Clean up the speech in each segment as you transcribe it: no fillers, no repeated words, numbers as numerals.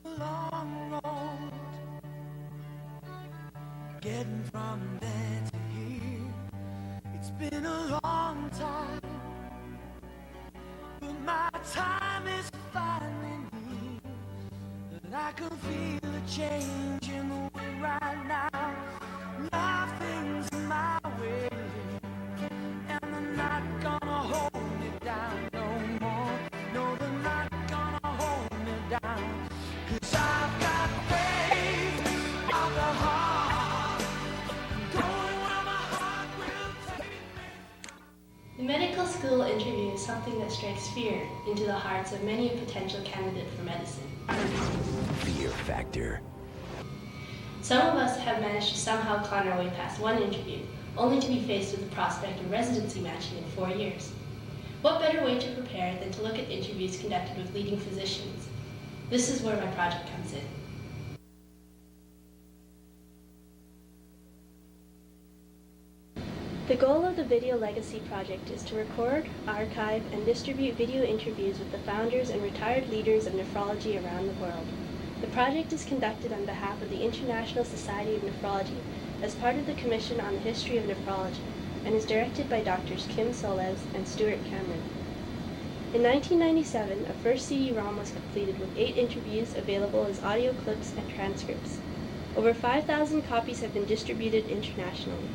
a long road, getting from there to here. It's been a long time, but my time is finally near. And I can feel a change in the wind right now. Nothing's in my way, and they're not gonna hold me down no more. No, they're not gonna hold me down. 'Cause I've got faith of the heart, going where my heart will take me. The medical school interview is something that strikes fear into the hearts of many a potential candidate for medicine. Fear factor. Some of us have managed to somehow con our way past one interview, only to be faced with the prospect of residency matching in 4 years. What better way to prepare than to look at interviews conducted with leading physicians? This is where my project comes in. The goal of the Video Legacy Project is to record, archive, and distribute video interviews with the founders and retired leaders of nephrology around the world. The project is conducted on behalf of the International Society of Nephrology as part of the Commission on the History of Nephrology and is directed by Drs. Kim Soles and Stuart Cameron. In 1997, a first CD-ROM was completed with 8 interviews available as audio clips and transcripts. Over 5,000 copies have been distributed internationally.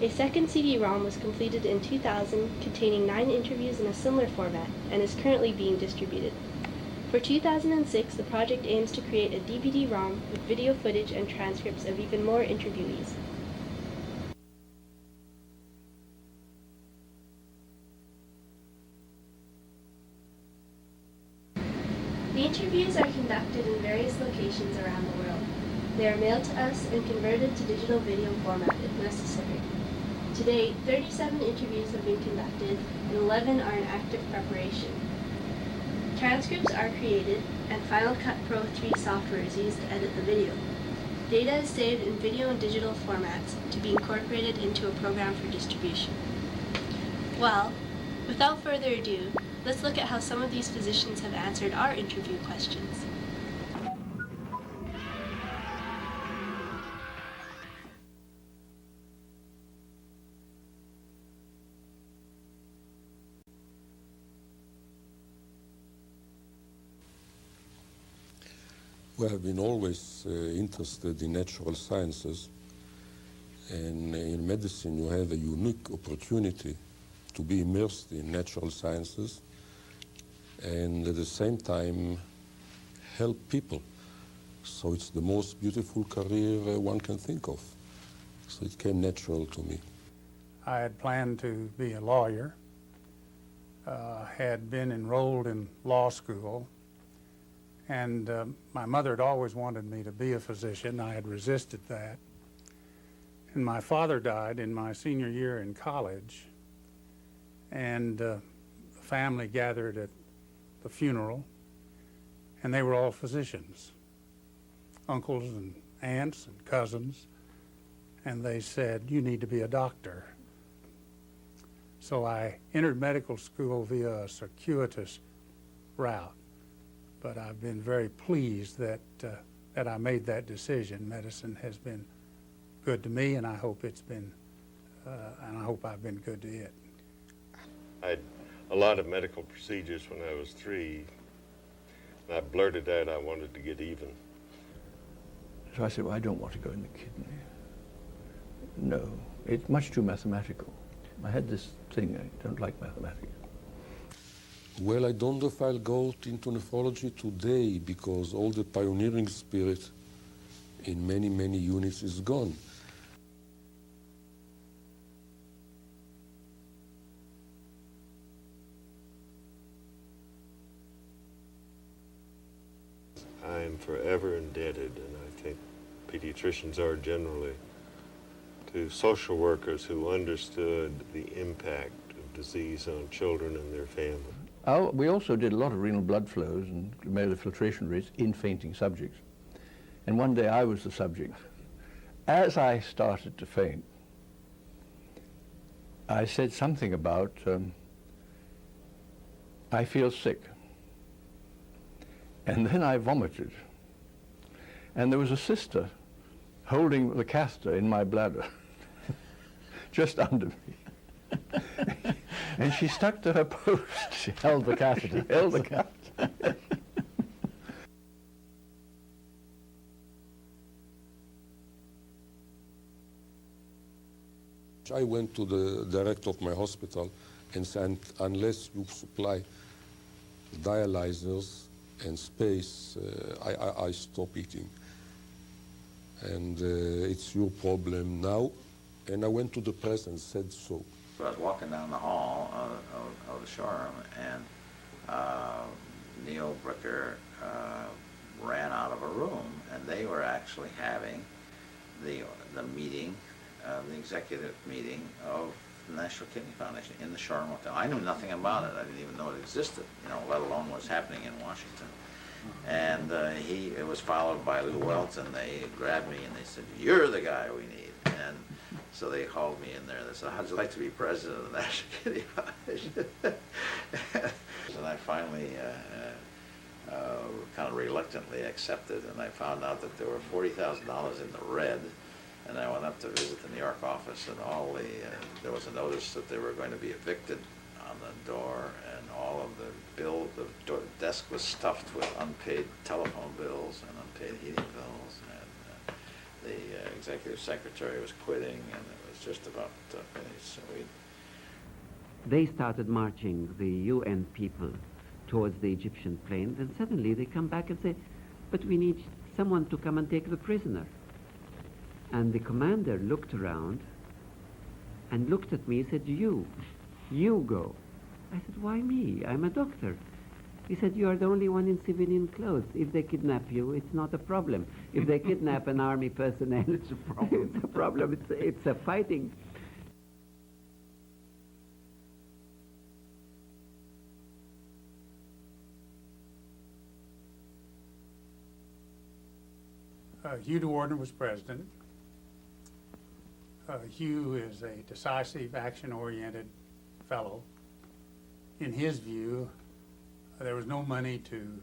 A second CD-ROM was completed in 2000 containing 9 interviews in a similar format and is currently being distributed. For 2006, the project aims to create a DVD-ROM with video footage and transcripts of even more interviewees. The interviews are conducted in various locations around the world. They are mailed to us and converted to digital video format if necessary. To date, 37 interviews have been conducted and 11 are in active preparation. Transcripts are created, and Final Cut Pro 3 software is used to edit the video. Data is saved in video and digital formats to be incorporated into a program for distribution. Well, without further ado, let's look at how some of these physicians have answered our interview questions. Well, I've been always interested in natural sciences, and in medicine you have a unique opportunity to be immersed in natural sciences and at the same time help people. So it's the most beautiful career one can think of. So it came natural to me. I had planned to be a lawyer, had been enrolled in law school, and my mother had always wanted me to be a physician. I had resisted that. And my father died in my senior year in college, and the family gathered at the funeral, and they were all physicians, uncles and aunts and cousins, and they said, "You need to be a doctor." So I entered medical school via a circuitous route. But I've been very pleased that I made that decision. Medicine has been good to me, and I hope it's been, and I hope I've been good to it. I had a lot of medical procedures when I was 3, and I blurted out I wanted to get even. So I said, well, I don't want to go in the kidney. No, it's much too mathematical. I had this thing, I don't like mathematics. Well, I don't know if I'll go into nephrology today because all the pioneering spirit in many, many units is gone. I am forever indebted, and I think pediatricians are generally, to social workers who understood the impact of disease on children and their families. We also did a lot of renal blood flows and glomerular filtration rates in fainting subjects. And one day I was the subject. As I started to faint, I said something about, I feel sick. And then I vomited. and there was a sister holding the catheter in my bladder, just under me. And she stuck to her post. She held the catheter. She held the catheter. I went to the director of my hospital and said, unless you supply dialyzers and space, I stop eating. And it's your problem now. And I went to the press and said so. I was walking down the hall of the showroom, and Neil Bricker ran out of a room, and they were actually having the meeting, the executive meeting of the National Kidney Foundation in the Shoreham Hotel. I knew nothing about it. I didn't even know it existed, let alone what's happening in Washington. And it was followed by Lou Welts, and they grabbed me and they said, "You're the guy we need." And so they hauled me in there. They said, "How'd you like to be president of the National Kidney Foundation?" And I finally kind of reluctantly accepted, and I found out that there were $40,000 in the red. And I went up to visit the New York office, and there was a notice that they were going to be evicted on the door, and all of the desk was stuffed with unpaid telephone bills and unpaid heating bills, and the executive secretary was quitting, and it was just about finished. So they started marching, the UN people, towards the Egyptian plains, and suddenly they come back and say, "But we need someone to come and take the prisoner." And the commander looked around and looked at me and said, you go. I said, "Why me? I'm a doctor." He said, "You are the only one in civilian clothes. If they kidnap you, it's not a problem. If they kidnap an army personnel, it's a problem. It's a problem. It's a fighting." Hugh DeWardner was president. Hugh is a decisive, action-oriented fellow. In his view, there was no money to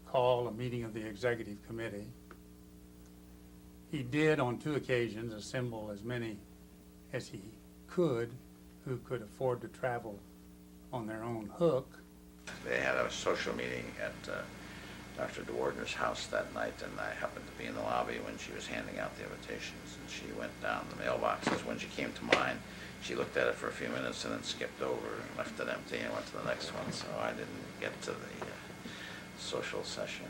call a meeting of the executive committee. He did, on 2 occasions, assemble as many as he could who could afford to travel on their own hook. they had a social meeting at Dr. DeWardner's house that night, and I happened to be in the lobby when she was handing out the invitations, and she went down the mailboxes. When she came to mine, she looked at it for a few minutes and then skipped over and left it empty and went to the next one, so I didn't get to the social session.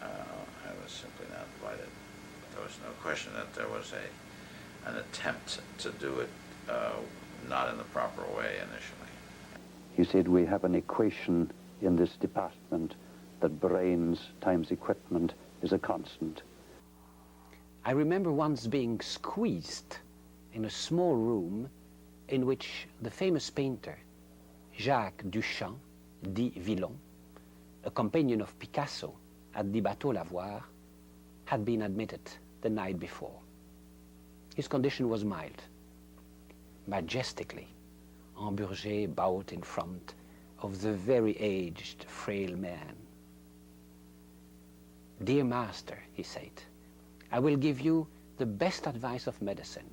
And, I was simply not invited. There was no question that there was an attempt to do it not in the proper way initially. He said, we have an equation in this department that brains times equipment is a constant. I remember once being squeezed in a small room in which the famous painter Jacques Duchamp, dit Villon, a companion of Picasso at the Bateau Lavoir, had been admitted the night before. His condition was mild. Majestically, Hamburger bowed in front of the very aged, frail man. Dear master, he said, I will give you the best advice of medicine.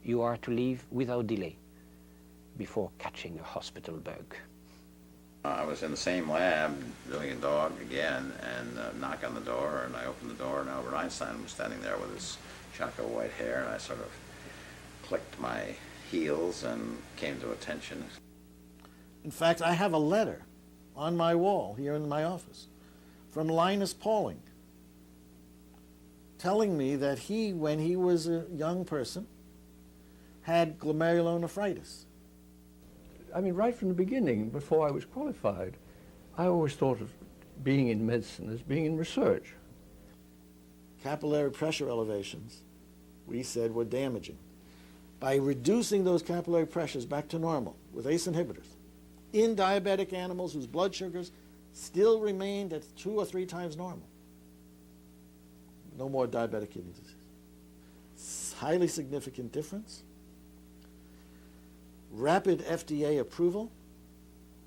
You are to leave without delay before catching a hospital bug. I was in the same lab doing a dog again, and knock on the door, and I opened the door, and Albert Einstein was standing there with his shock of white hair, and I sort of clicked my heels and came to attention. In fact, I have a letter on my wall here in my office from Linus Pauling telling me that he, when he was a young person, had glomerulonephritis. I mean, right from the beginning, before I was qualified, I always thought of being in medicine as being in research. Capillary pressure elevations, we said, were damaging. By reducing those capillary pressures back to normal with ACE inhibitors in diabetic animals whose blood sugars still remained at 2 or 3 times normal, no more diabetic kidney disease. Highly significant difference. Rapid FDA approval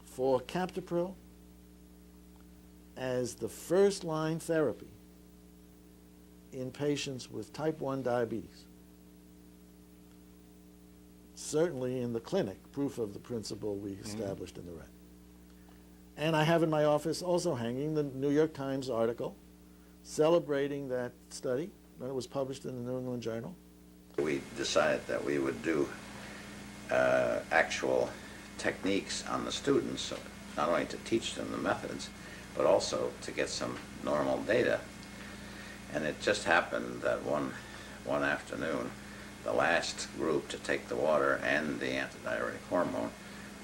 for captopril as the first-line therapy in patients with type 1 diabetes. Certainly in the clinic, proof of the principle we established in the rat. And I have in my office also hanging the New York Times article celebrating that study when it was published in the New England Journal. We decided that we would do actual techniques on the students, not only to teach them the methods, but also to get some normal data. And it just happened that one afternoon, the last group to take the water and the antidiuretic hormone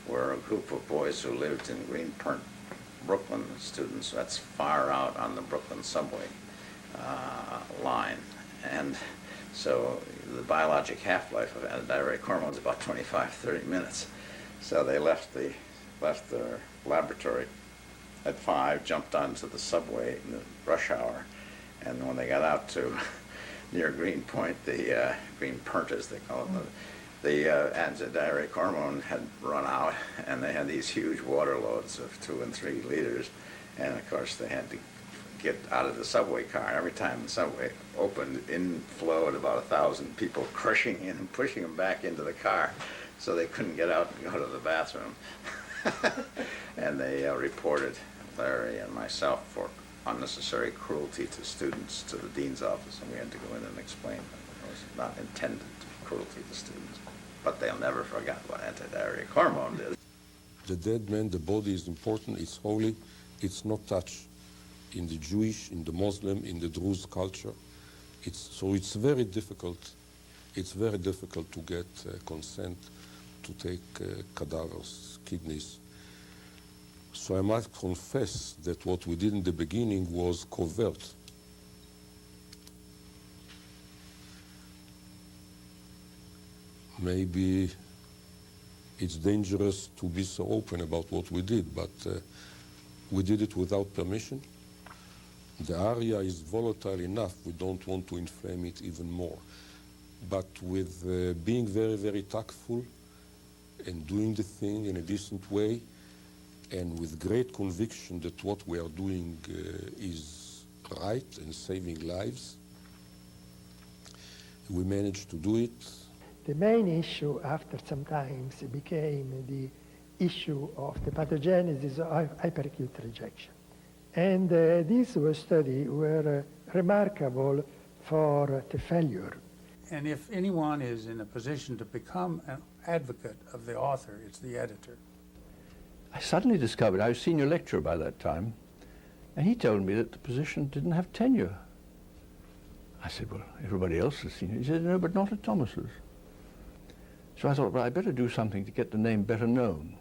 were a group of boys who lived in Greenpoint, Brooklyn, students. That's far out on the Brooklyn subway line. And so the biologic half-life of antidiuretic hormone is about 25-30 minutes. So they left their laboratory at 5, jumped onto the subway in the rush hour, and when they got out to near Greenpoint, the Greenpoint as they call it, the antidiuretic hormone had run out, and they had these huge water loads of 2 and 3 liters, and of course they had to get out of the subway car. Every time the subway opened, in flowed about 1,000 people crushing in and pushing them back into the car, so they couldn't get out and go to the bathroom. And they reported Larry and myself for unnecessary cruelty to students to the dean's office, and we had to go in and explain that it was not intended to be cruelty to students. But they'll never forget what antidiuretic hormone did. The dead man, the body is important, it's holy, it's not touched in the Jewish, in the Muslim, in the Druze culture. So it's very difficult to get consent to take cadavers, kidneys. So I must confess that what we did in the beginning was covert. Maybe it's dangerous to be so open about what we did, but we did it without permission. The area is volatile enough, we don't want to inflame it even more. But with being very, very tactful and doing the thing in a decent way, and with great conviction that what we are doing is right and saving lives, we managed to do it. The main issue after some time became the issue of the pathogenesis of hyperacute rejection. And these studies were remarkable for the failure. And if anyone is in a position to become an advocate of the author, it's the editor. I suddenly discovered, I was senior lecturer by that time, and he told me that the position didn't have tenure. I said, well, everybody else is senior. He said, no, but not at Thomas's. So I thought, well, I better do something to get the name better known.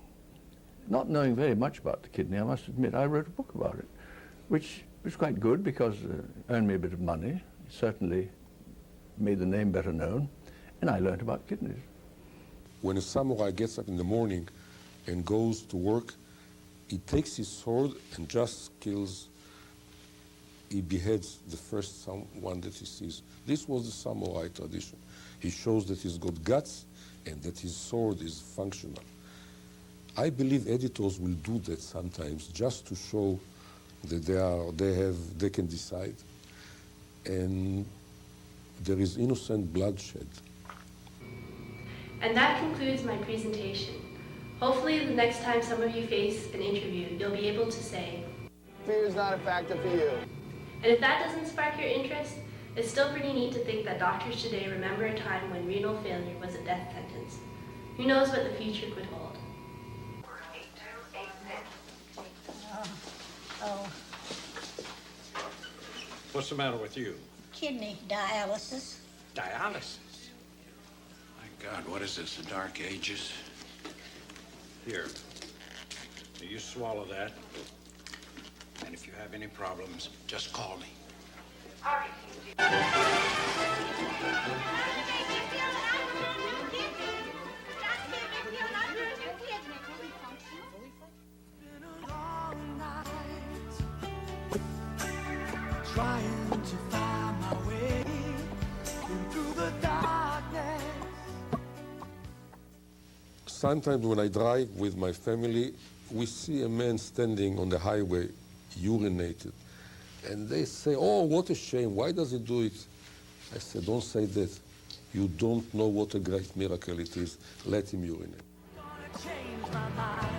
Not knowing very much about the kidney, I must admit, I wrote a book about it, which was quite good because it earned me a bit of money. It certainly made the name better known, and I learned about kidneys. When a samurai gets up in the morning and goes to work, he takes his sword and just kills, he beheads the first one that he sees. This was the samurai tradition. He shows that he's got guts and that his sword is functional. I believe editors will do that sometimes just to show that they can decide. And there is innocent bloodshed. And that concludes my presentation. Hopefully the next time some of you face an interview, you'll be able to say, fear is not a factor for you. And if that doesn't spark your interest, it's still pretty neat to think that doctors today remember a time when renal failure was a death sentence. Who knows what the future could hold? Oh. What's the matter with you? Kidney dialysis. Dialysis? My God, what is this, the Dark Ages? Here, you swallow that, and if you have any problems, just call me. Trying to find my way through the darkness. Sometimes when I drive with my family, we see a man standing on the highway, urinated, And they say, oh, what a shame, why does he do it? I said, don't say that. You don't know what a great miracle it is. Let him urinate. Change my mind.